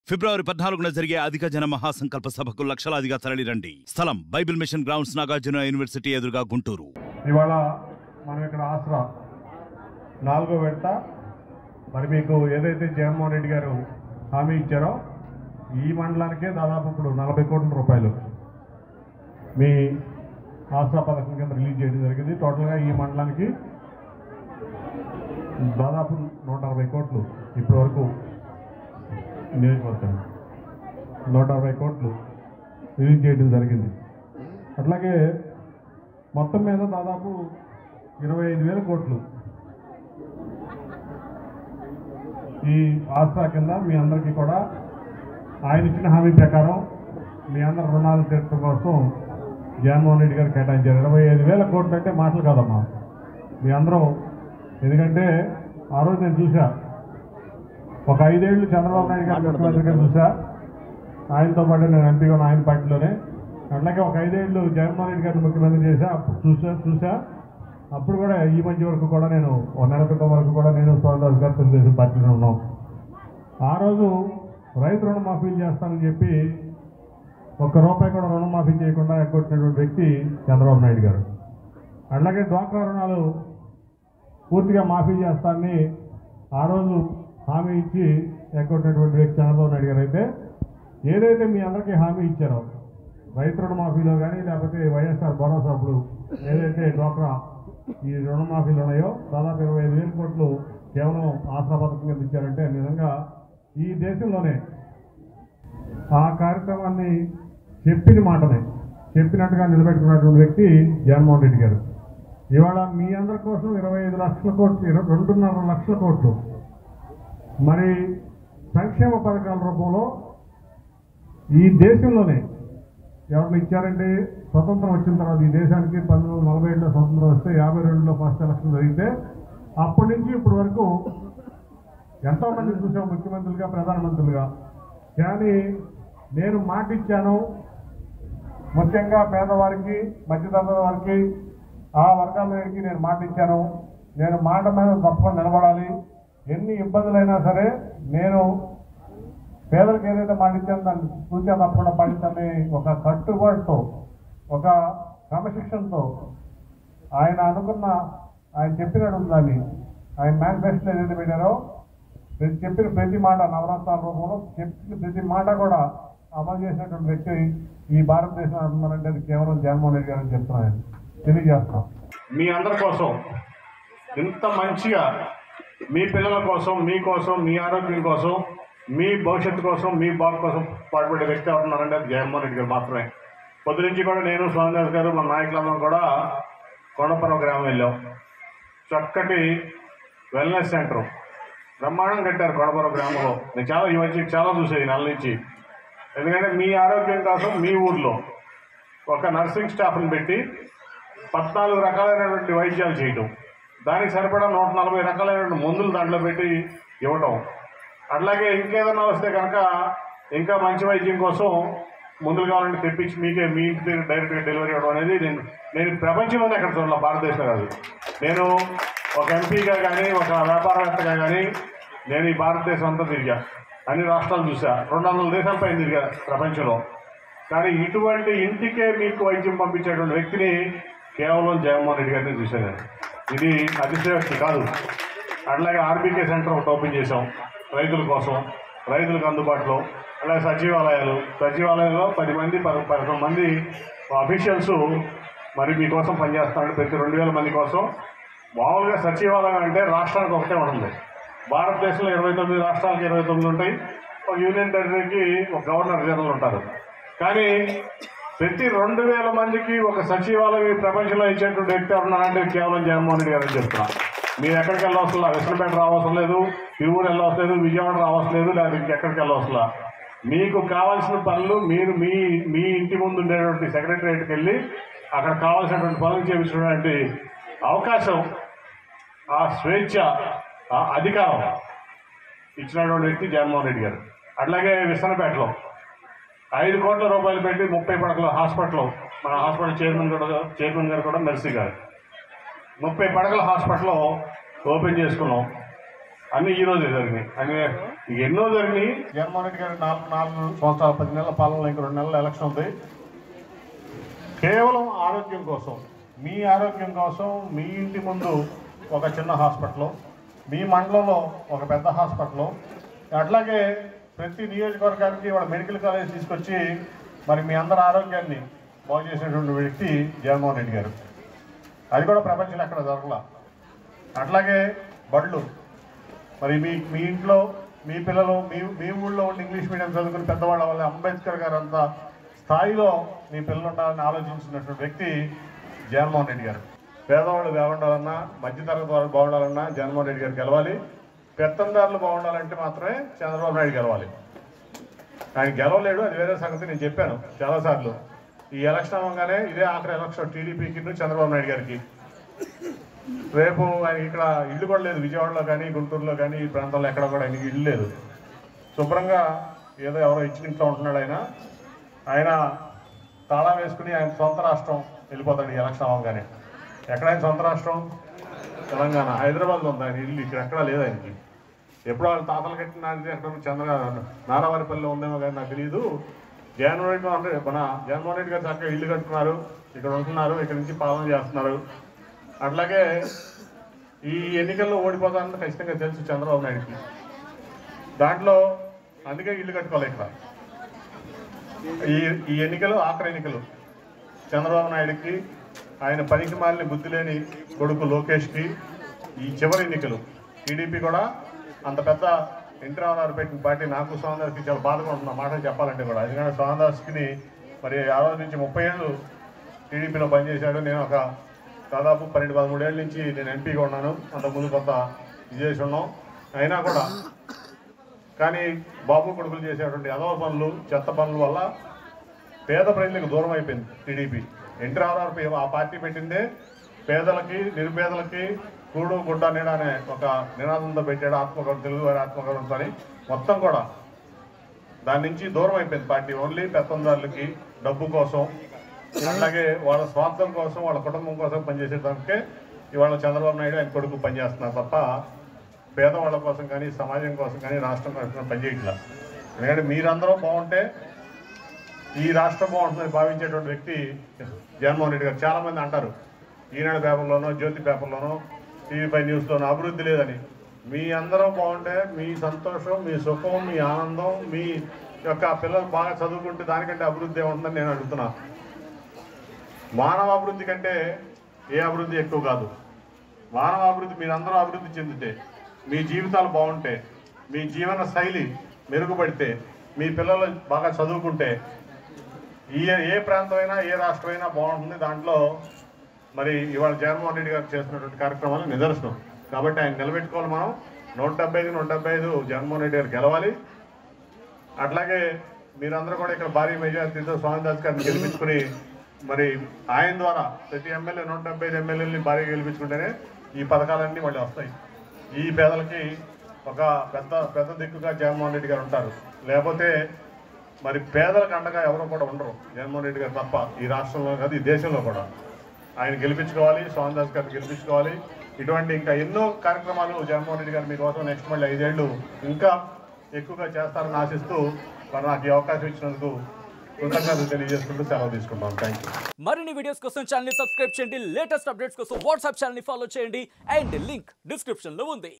ఫిబ్రవరి 14న జరిగే అధిక జన మహాసంకల్ప సభకు లక్షలాదిగా తరలిరండి. స్థలం Bible mission grounds, Nagarjuna university ఎదురుగా, గుంటూరు. ఇవాళ మనం ఇక్కడ ఆసరా 4వ విడత మరి మీకు ఏదైతే జగన్మోహన్ రెడ్డి గారు హామీ ఇచ్చారో ఈ మండలానికే దాదాపు ఇప్పుడు 40 కోట్ల రూపాయలు మీ ఆసరా పథకం కింద రిలీజ్ చేయడం జరిగింది. టోటల్గా ఈ మండలానికి దాదాపు 160 కోట్లు ఇప్పటి వరకు నియోజకవర్గం 160 కోట్లు రిలీజ్ చేయడం జరిగింది. అట్లాగే మొత్తం మీద దాదాపు 25,000 కోట్లు ఈ ఆసరా కింద మీ అందరికీ కూడా ఆయన ఇచ్చిన హామీ ప్రకారం మీ అందరి రుణాలు తీర్చడం కోసం జగన్మోహన్ రెడ్డి గారు కేటాయించారు. 25,000 కోట్లు అంటే మాటలు కాదమ్మా మీ అందరూ. ఎందుకంటే ఆ రోజు నేను చూసా, ఒక 5 ఏళ్ళు చంద్రబాబు నాయుడు గారు ముఖ్యమంత్రి గారు చూసా, ఆయనతో పాటు నేను ఎంపీగా ఆయన పార్టీలోనే. అట్లాగే ఒక 5 ఏళ్ళు జగన్మోహన్ రెడ్డి గారిని ముఖ్యమంత్రి చేశా, అప్పుడు చూసా. అప్పుడు కూడా ఈ మధ్య వరకు కూడా నేను 1 నెల క్రితం వరకు కూడా నేను సోమదాస్ గారు తెలుగుదేశం పార్టీలో ఉన్నాం. ఆ రోజు రైతు రుణమాఫీలు చేస్తానని చెప్పి ₹1 కూడా రుణమాఫీ చేయకుండా ఎగ్గొట్టినటువంటి వ్యక్తి చంద్రబాబు నాయుడు గారు. అట్లాగే డ్వాక్రా రుణాలు పూర్తిగా మాఫీ చేస్తానని ఆ రోజు హామీ ఇచ్చి ఎగ్గొట్టినటువంటి వ్యక్తి చంద్రబాబు నాయుడు గారు. అయితే ఏదైతే మీ అందరికీ హామీ ఇచ్చారో రైతు రుణమాఫీలో కానీ లేకపోతే వైఎస్ఆర్ భరోసా అప్పుడు ఏదైతే డ్వాక్రా ఈ రుణమాఫీలు ఉన్నాయో దాదాపు 25,000 కోట్లు కేవలం ఆసరా పథకం కింద ఇచ్చారంటే నిజంగా ఈ దేశంలోనే ఆ కార్యక్రమాన్ని చెప్పిన మాటనే చెప్పినట్టుగా నిలబెట్టుకున్నటువంటి వ్యక్తి జగన్మోహన్ రెడ్డి గారు. ఇవాళ మీ అందరి కోసం 25 లక్షల కోట్లు 2.5 లక్షల కోట్లు మరి సంక్షేమ పథకాల రూపంలో ఈ దేశంలోనే ఎవరిని ఇచ్చారంటే స్వతంత్రం వచ్చిన తర్వాత ఈ దేశానికి 1947లో స్వతంత్రం వస్తే 52లో ఫస్ట్ ఎలక్షన్ జరిగితే అప్పటి నుంచి ఇప్పటి వరకు ఎంతోమంది చూసాం ముఖ్యమంత్రులుగా, ప్రధానమంత్రులుగా. కానీ నేను మాట ఇచ్చాను, ముఖ్యంగా పేదవారికి, మధ్యతరగతి వారికి, ఆ వర్గాలకి నేను మాట ఇచ్చాను. నేను మాట మీద తప్పకుండా నిలబడాలి. ఎన్ని ఇబ్బందులైనా సరే నేను పేదలకు ఏదైతే మాట ఇచ్చానో దాన్ని పూర్తిగా తప్పకుండా పాటించాలని ఒక కట్టుబాటుతో, ఒక క్రమశిక్షణతో ఆయన చెప్పినట్టు దాన్ని ఆయన మేనిఫెస్టో ఏదైతే పెట్టారో చెప్పిన ప్రతి మాట నవరత్నాల రూపంలో చెప్పిన ప్రతి మాట కూడా అమలు చేసినటువంటి వ్యక్తి ఈ భారతదేశం అంటున్నారంటే అది కేవలం జగన్మోహన్ రెడ్డి గారని చెప్తున్నాను, తెలియజేస్తున్నాం. మీ అందరి కోసం ఇంత మంచిగా మీ పిల్లల కోసం, మీకోసం, మీ ఆరోగ్యం కోసం, మీ భవిష్యత్తు కోసం, మీ బాబు కోసం పాటుపడే వ్యక్తి అవుతున్నారంటే అది జగన్మోహన్ రెడ్డి గారు మాత్రమే. పొద్దు నుంచి కూడా నేను, స్వామిదాస్ గారు, మన నాయకులందరం కూడా కొండపురం గ్రామం వెళ్ళాం. చక్కటి వెల్నెస్ సెంటర్ బ్రహ్మాండం కట్టారు కొండపురం గ్రామంలో. నేను ఈ మధ్య చాలా చూసాను ఈ నెల నుంచి. ఎందుకంటే మీ ఆరోగ్యం కోసం మీ ఊర్లో ఒక నర్సింగ్ స్టాఫ్ని పెట్టి 14 రకాలైనటువంటి వైద్యాలు చేయటం, దానికి సరిపడా 140 రకాలైనటువంటి మందులు దాంట్లో పెట్టి ఇవ్వటం. అట్లాగే ఇంకేదన్నా వస్తే కనుక ఇంకా మంచి వైద్యం కోసం మందులు కావాలంటే తెప్పించి మీ ఇంటి దగ్గర డైరెక్ట్గా డెలివరీ ఇవ్వడం అనేది నేను ప్రపంచంలోనే ఎక్కడ చూడాలి, భారతదేశంలో కాదు. నేను ఒక ఎంపీగా కానీ, ఒక వ్యాపారవేత్తగా కానీ నేను ఈ భారతదేశం అంతా తిరిగా, అన్ని రాష్ట్రాలు చూసా, 200 దేశాల పైన తిరిగా ప్రపంచంలో. కానీ ఇటువంటి ఇంటికే మీకు వైద్యం పంపించేటువంటి వ్యక్తిని కేవలం జగన్మోహన్ రెడ్డి గారిని చూశాను. ఇది అతిశయోక్తి కాదు. అట్లాగే ఆర్బీకే సెంటర్ ఒకటి ఓపెన్ చేశాం రైతుల కోసం, రైతులకు అందుబాటులో. అలాగే సచివాలయంలో 10 మంది 11 మంది అఫీషియల్స్ మరి మీకోసం పనిచేస్తున్నాడు. ప్రతి 2,000 మంది కోసం. మామూలుగా సచివాలయం అంటే రాష్ట్రానికి ఒకటే ఉంటుంది. భారతదేశంలో 29 రాష్ట్రాలకు 29 ఉంటాయి. ఒక యూనియన్ టెరిటరీకి ఒక గవర్నర్ జనరల్ ఉంటారు. కానీ ప్రతి 2,000 మందికి ఒక సచివాలయం ప్రపంచంలో ఇచ్చేటువంటి వ్యక్తి ఎవరున్నారంటే కేవలం జగన్మోహన్ రెడ్డి గారు అని చెప్తున్నా. మీరు ఎక్కడికి వెళ్ళవసరం లేదు, విసనపేట రావసరం లేదు, తిరువురు వెళ్ళవసరం లేదు, విజయవాడ రావసరం లేదు, లేదా ఇంకెక్కడికి వెళ్ళవసరం. మీకు కావాల్సిన పనులు మీరు మీ ఇంటి ముందు ఉండేటువంటి సెక్రటరియట్కి వెళ్ళి అక్కడ కావాల్సినటువంటి పనులు చేయించినటువంటి అవకాశం, ఆ స్వేచ్ఛ, ఆ అధికారం ఇచ్చినటువంటి వ్యక్తి జగన్మోహన్ రెడ్డి గారు. అట్లాగే విసనపేటలో 5 కోట్ల రూపాయలు పెట్టి 30 పడకల హాస్పిటల్, మన హాస్పిటల్ చైర్మన్ గారు కూడా మెర్సీ గారు 30 పడకల హాస్పిటల్ ఓపెన్ చేసుకున్నాం. అన్నీ ఈరోజే జరిగినాయి. అన్నీ ఎన్నో జరిగినాయి. జగన్మోహన్ రెడ్డి గారి 4 సంవత్సరాల 10 నెలల పాలనలో ఇంక 2 నెలల ఎలక్షన్ ఉంది. కేవలం ఆరోగ్యం కోసం, మీ ఆరోగ్యం కోసం మీ ఇంటి ముందు ఒక చిన్న హాస్పిటల్, మీ మండలంలో ఒక పెద్ద హాస్పిటల్, అట్లాగే ప్రతి నియోజకవర్గానికి వాళ్ళ మెడికల్ కాలేజ్ తీసుకొచ్చి మరి మీ అందరి ఆరోగ్యాన్ని బాగు చేసినటువంటి వ్యక్తి జగన్మోహన్ రెడ్డి గారు. అది కూడా ప్రపంచంలో ఎక్కడ జరగలా. అట్లాగే బళ్ళు, మరి మీ ఇంట్లో మీ పిల్లలు మీ ఊళ్ళో ఉండి ఇంగ్లీష్ మీడియం చదువుకుని పెద్దవాళ్ళ వల్ల అంబేద్కర్ గారు అంత స్థాయిలో మీ పిల్లలు ఉండాలని ఆలోచించినటువంటి వ్యక్తి జగన్మోహన్ రెడ్డి గారు. పేదవాళ్ళు బాగుండాలన్నా, మధ్యతరగతి వాళ్ళు బాగుండాలన్నా జగన్మోహన్ రెడ్డి గారు గెలవాలి. పెత్తందారులు బాగుండాలంటే మాత్రమే చంద్రబాబు నాయుడు గెలవాలి. ఆయన గెలవలేడు, అది వేరే సంగతి. నేను చెప్పాను చాలాసార్లు. ఈ ఎలక్షన్ అవ్వగానే ఇదే ఆఖరి ఎలక్షన్ టీడీపీకి, చంద్రబాబు నాయుడు గారికి. రేపు ఆయన ఇక్కడ ఇల్లు కూడా లేదు, విజయవాడలో కానీ గుంటూరులో కానీ ఈ ప్రాంతంలో ఎక్కడ కూడా ఆయనకి ఇల్లు లేదు. శుభ్రంగా ఏదో ఎవరో ఇచ్చిన ఇంట్లో ఉంటున్నాడు ఆయన తాళం వేసుకుని ఆయన సొంత రాష్ట్రం వెళ్ళిపోతాడు ఈ ఎలక్షన్ అవ్వగానే. ఎక్కడ ఆయన సొంత రాష్ట్రం? తెలంగాణ, హైదరాబాద్లో ఉంది ఆయన ఇల్లు. ఇక్కడ ఎక్కడా లేదు ఆయనకి. ఎప్పుడో వాళ్ళ తాతలు కట్టినది ఎక్కడ నారావారిపల్లిలో ఉందేమో కానీ నాకు తెలియదు. జగన్మోహన్ రెడ్డి గారు చక్కగా ఇల్లు కట్టుకున్నారు, ఇక్కడ ఉంటున్నారు, ఇక్కడ నుంచి పాలన చేస్తున్నారు. అట్లాగే ఈ ఎన్నికల్లో ఓడిపోతానని ఖచ్చితంగా తెలుసు చంద్రబాబు నాయుడికి. దాంట్లో అందుకే ఇల్లు కట్టుకోవాలి. ఇక్కడ ఈ ఎన్నికలు ఆఖరి ఎన్నికలు చంద్రబాబు నాయుడికి, ఆయన పనికి మాలిన బుద్ధి లేని కొడుకు లోకేష్కి ఈ చివరి ఎన్నికలు. టీడీపీ కూడా అంత పెద్ద ఎన్టీ రామారావు పెట్టిన పార్టీ. నాకు సోమదాస్కి చాలా బాధగా ఉంటుంది మాట చెప్పాలంటే కూడా. ఎందుకంటే సోమదాస్కి మరి ఆ రోజు నుంచి 30 ఏళ్ళు టీడీపీలో పనిచేశాడు. నేను ఒక దాదాపు 12-13 ఏళ్ళ నుంచి నేను ఎంపీగా ఉన్నాను. అంతకుముందు కొంత చేసి ఉన్నాం. అయినా కూడా కానీ బాబు కొడుకులు చేసేటువంటి అదవ పనులు, చెత్త పనుల వల్ల పేద ప్రజలకు దూరం అయిపోయింది టీడీపీ. ఎన్టీ రామారావు ఆ పార్టీ పెట్టిందే పేదలకి, నిరుపేదలకి కూడు గుడ్డ నీడ అనే ఒక నినాదంతో పెట్టాడు. ఆత్మగౌరవం, తెలుగువారి ఆత్మగౌరవంతో మొత్తం కూడా దాని నుంచి దూరం అయిపోయింది పార్టీ. ఓన్లీ పెత్తందారులకి డబ్బు కోసం, అట్లాగే వాళ్ళ స్వార్థం కోసం, వాళ్ళ కుటుంబం కోసం పనిచేసేదానికే ఇవాళ చంద్రబాబు నాయుడు ఆయన కొడుకు పనిచేస్తున్నారు తప్ప పేదవాళ్ళ కోసం కానీ, సమాజం కోసం కానీ, రాష్ట్రం కోసం పనిచేయట్లేదు. ఎందుకంటే మీరందరూ బాగుంటే ఈ రాష్ట్రం బాగుంటుందని భావించేటువంటి వ్యక్తి జగన్మోహన్ రెడ్డి గారు. చాలామంది అంటారు ఈనాడు పేపర్లోనో, జ్యోతి పేపర్లోనో, టీవీ5 న్యూస్లోనో అభివృద్ధి లేదని. మీ అందరూ బాగుంటే మీ సంతోషం, మీ సుఖం, మీ ఆనందం, మీ యొక్క పిల్లలు బాగా చదువుకుంటే దానికంటే అభివృద్ధి ఏముంటుందని నేను అడుగుతున్నా. మానవ అభివృద్ధి కంటే ఏ అభివృద్ధి ఎక్కువ కాదు. మానవ అభివృద్ధి మీరందరూ అభివృద్ధి చెందితే, మీ జీవితాలు బాగుంటే, మీ జీవన శైలి మెరుగుపడితే, మీ పిల్లలు బాగా చదువుకుంటే ఏ ప్రాంతమైనా, ఏ రాష్ట్రమైనా బాగుంటుంది. దాంట్లో మరి ఇవాళ జగన్మోహన్ రెడ్డి గారు చేస్తున్నటువంటి కార్యక్రమాలు నిదర్శనం. కాబట్టి ఆయన నిలబెట్టుకోవాలి. మనం 175 జగన్మోహన్ రెడ్డి గారు గెలవాలి. అట్లాగే మీరందరూ కూడా ఇక్కడ భారీ మెజార్టీతో స్వామిదాస్ గారిని గెలిపించుకుని మరి ఆయన ద్వారా ప్రతి ఎమ్మెల్యే 175 ఎమ్మెల్యేలని భారీగా గెలిపించుకుంటేనే ఈ పథకాలన్నీ మళ్ళీ వస్తాయి. ఈ పేదలకి ఒక పెద్ద దిక్కుగా జగన్మోహన్ రెడ్డి గారు ఉంటారు. లేకపోతే మరి పేదలకు అండగా ఎవరు కూడా ఉండరు జగన్మోహన్ రెడ్డి గారు తప్ప. ఈ రాష్ట్రంలో కాదు, ఈ దేశంలో కూడా. ఆయన గెలిపించుకోవాలి, స్వామిదాస్ గారిని గెలిపించుకోవాలి. ఇటువంటి ఇంకా ఎన్నో కార్యక్రమాలు జగన్మోహన్ రెడ్డి గారు మీకోసం నెక్స్ట్ మళ్ళీ 5 ఏళ్ళు ఇంకా ఎక్కువగా చేస్తారని ఆశిస్తూ మరి నాకు ఈ అవకాశం ఇచ్చినందుకు కృతజ్ఞతలు తెలియజేసుకుంటూ సెలవు తీసుకుంటాం. Thank you. మరిన్ని వీడియోస్ కోసం ఛానల్ ని సబ్స్క్రైబ్ చేయండి. లేటెస్ట్ అప్డేట్స్ కోసం వాట్సాప్ ఛానల్ ని ఫాలో చేయండి. అండ్ లింక్ డిస్క్రిప్షన్ లో ఉంది.